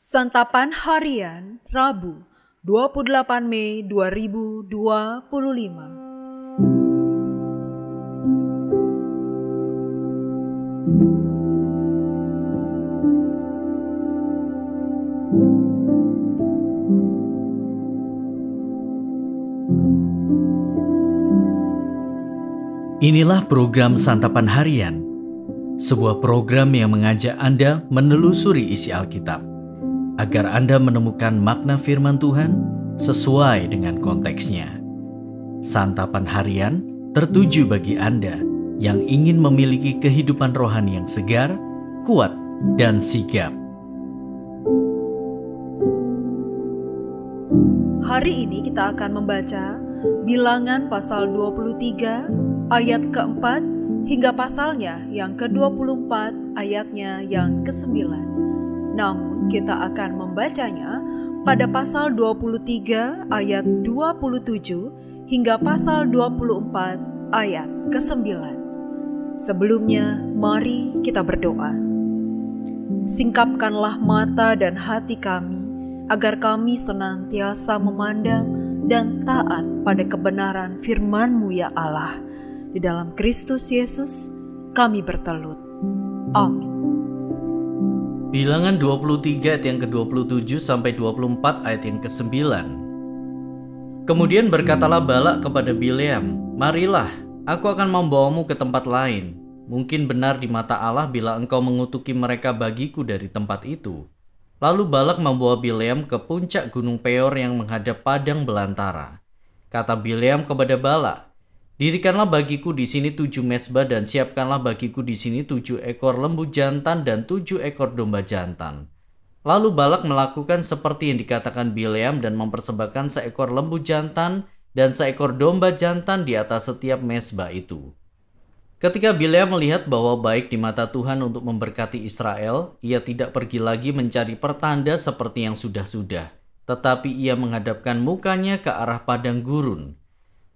Santapan Harian Rabu 28 Mei 2025. Inilah program Santapan Harian, sebuah program yang mengajak Anda menelusuri isi Alkitab, agar Anda menemukan makna firman Tuhan sesuai dengan konteksnya. Santapan Harian tertuju bagi Anda yang ingin memiliki kehidupan rohani yang segar, kuat, dan sigap. Hari ini kita akan membaca Bilangan pasal 23 ayat keempat hingga pasalnya yang ke-24 ayatnya yang ke-9. Namun kita akan membacanya pada pasal 23 ayat 27 hingga pasal 24 ayat ke-9. Sebelumnya, mari kita berdoa. Singkapkanlah mata dan hati kami, agar kami senantiasa memandang dan taat pada kebenaran firman-Mu ya Allah. Di dalam Kristus Yesus, kami bertelut. Amin. Bilangan 23 ayat yang ke-27 sampai 24 ayat yang ke-9. Kemudian berkatalah Balak kepada Bileam, "Marilah, aku akan membawamu ke tempat lain. Mungkin benar di mata Allah bila engkau mengutuki mereka bagiku dari tempat itu." Lalu Balak membawa Bileam ke puncak gunung Peor yang menghadap padang belantara. Kata Bileam kepada Balak, "Dirikanlah bagiku di sini 7 mezbah dan siapkanlah bagiku di sini 7 ekor lembu jantan dan 7 ekor domba jantan." Lalu Balak melakukan seperti yang dikatakan Bileam dan mempersembahkan seekor lembu jantan dan seekor domba jantan di atas setiap mezbah itu. Ketika Bileam melihat bahwa baik di mata Tuhan untuk memberkati Israel, ia tidak pergi lagi mencari pertanda seperti yang sudah-sudah, tetapi ia menghadapkan mukanya ke arah padang gurun.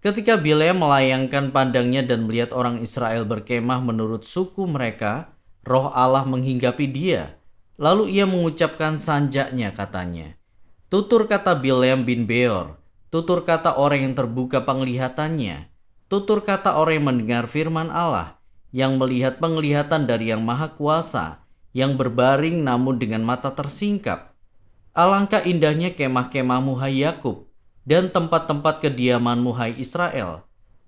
Ketika Bileam melayangkan pandangnya dan melihat orang Israel berkemah menurut suku mereka, Roh Allah menghinggapi dia. Lalu ia mengucapkan sanjaknya, katanya, "Tutur kata Bileam bin Beor, tutur kata orang yang terbuka penglihatannya, tutur kata orang yang mendengar firman Allah, yang melihat penglihatan dari Yang Maha Kuasa, yang berbaring namun dengan mata tersingkap. Alangkah indahnya kemah-kemahmu hai Yakub, dan tempat-tempat kediamanmu hai Israel,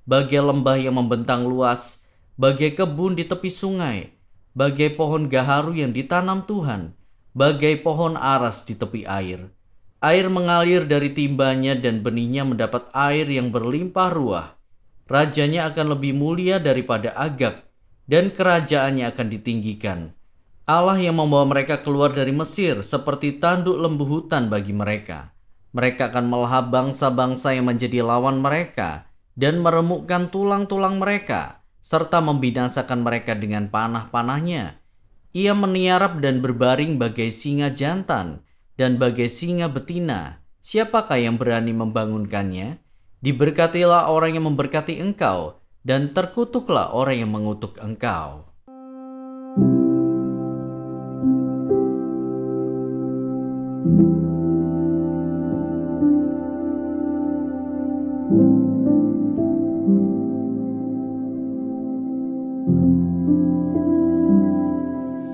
bagai lembah yang membentang luas, bagai kebun di tepi sungai, bagai pohon gaharu yang ditanam Tuhan, bagai pohon aras di tepi air. Air mengalir dari timbanya dan benihnya mendapat air yang berlimpah ruah. Rajanya akan lebih mulia daripada Agag, dan kerajaannya akan ditinggikan. Allah yang membawa mereka keluar dari Mesir seperti tanduk lembu hutan bagi mereka. Mereka akan melahap bangsa-bangsa yang menjadi lawan mereka dan meremukkan tulang-tulang mereka, serta membinasakan mereka dengan panah-panahnya. Ia meniarap dan berbaring bagai singa jantan dan bagai singa betina. Siapakah yang berani membangunkannya? Diberkatilah orang yang memberkati engkau, dan terkutuklah orang yang mengutuk engkau."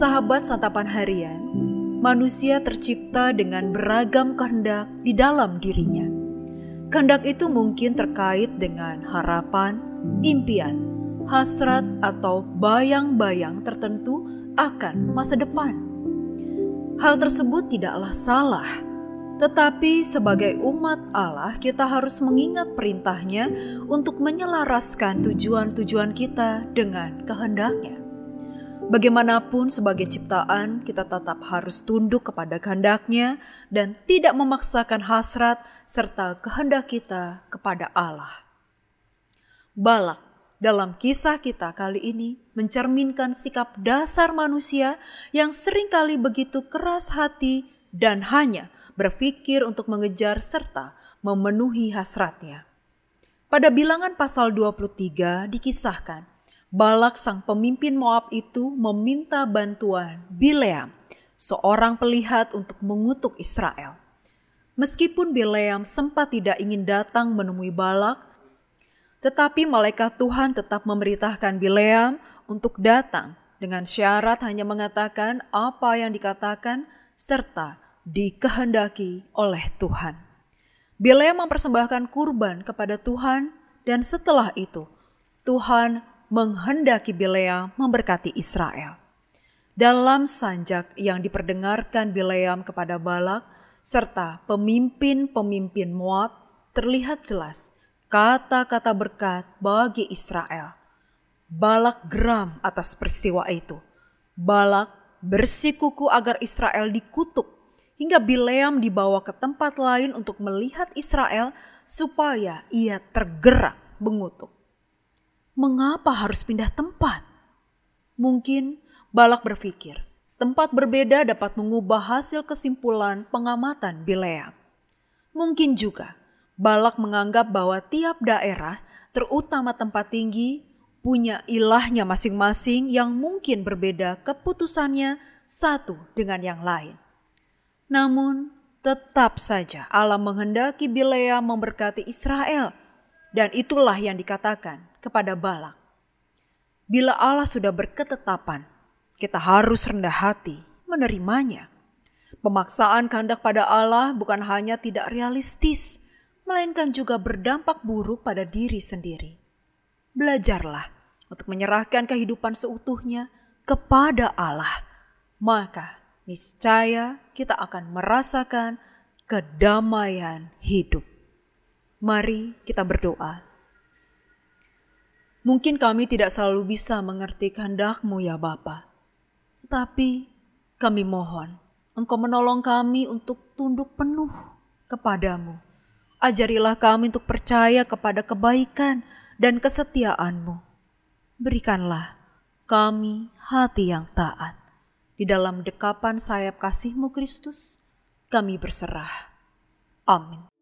Sahabat Santapan Harian, manusia tercipta dengan beragam kehendak di dalam dirinya. Kehendak itu mungkin terkait dengan harapan, impian, hasrat, atau bayang-bayang tertentu akan masa depan. Hal tersebut tidaklah salah, tetapi sebagai umat Allah kita harus mengingat perintahnya untuk menyelaraskan tujuan-tujuan kita dengan kehendaknya. Bagaimanapun sebagai ciptaan, kita tetap harus tunduk kepada kehendak-Nya dan tidak memaksakan hasrat serta kehendak kita kepada Allah. Balak dalam kisah kita kali ini mencerminkan sikap dasar manusia yang seringkali begitu keras hati dan hanya berpikir untuk mengejar serta memenuhi hasratnya. Pada Bilangan pasal 23 dikisahkan, Balak sang pemimpin Moab itu meminta bantuan Bileam seorang pelihat untuk mengutuk Israel. Meskipun Bileam sempat tidak ingin datang menemui Balak, tetapi malaikat Tuhan tetap memerintahkan Bileam untuk datang dengan syarat hanya mengatakan apa yang dikatakan serta dikehendaki oleh Tuhan. Bileam mempersembahkan kurban kepada Tuhan dan setelah itu Tuhan menghendaki Bileam memberkati Israel. Dalam sanjak yang diperdengarkan Bileam kepada Balak serta pemimpin-pemimpin Moab terlihat jelas kata-kata berkat bagi Israel. Balak geram atas peristiwa itu. Balak bersikuku agar Israel dikutuk hingga Bileam dibawa ke tempat lain untuk melihat Israel supaya ia tergerak mengutuk. Mengapa harus pindah tempat? Mungkin Balak berpikir tempat berbeda dapat mengubah hasil kesimpulan pengamatan Bileam. Mungkin juga Balak menganggap bahwa tiap daerah, terutama tempat tinggi, punya ilahnya masing-masing yang mungkin berbeda keputusannya satu dengan yang lain. Namun tetap saja Allah menghendaki Bileam memberkati Israel, dan itulah yang dikatakan kepada Balak. Bila Allah sudah berketetapan, kita harus rendah hati menerimanya. Pemaksaan kehendak pada Allah bukan hanya tidak realistis, melainkan juga berdampak buruk pada diri sendiri. Belajarlah untuk menyerahkan kehidupan seutuhnya kepada Allah. Maka niscaya kita akan merasakan kedamaian hidup. Mari kita berdoa. Mungkin kami tidak selalu bisa mengerti kehendak-Mu ya Bapa. Tetapi kami mohon Engkau menolong kami untuk tunduk penuh kepadamu. Ajarilah kami untuk percaya kepada kebaikan dan kesetiaan-Mu. Berikanlah kami hati yang taat. Di dalam dekapan sayap kasih-Mu Kristus, kami berserah. Amin.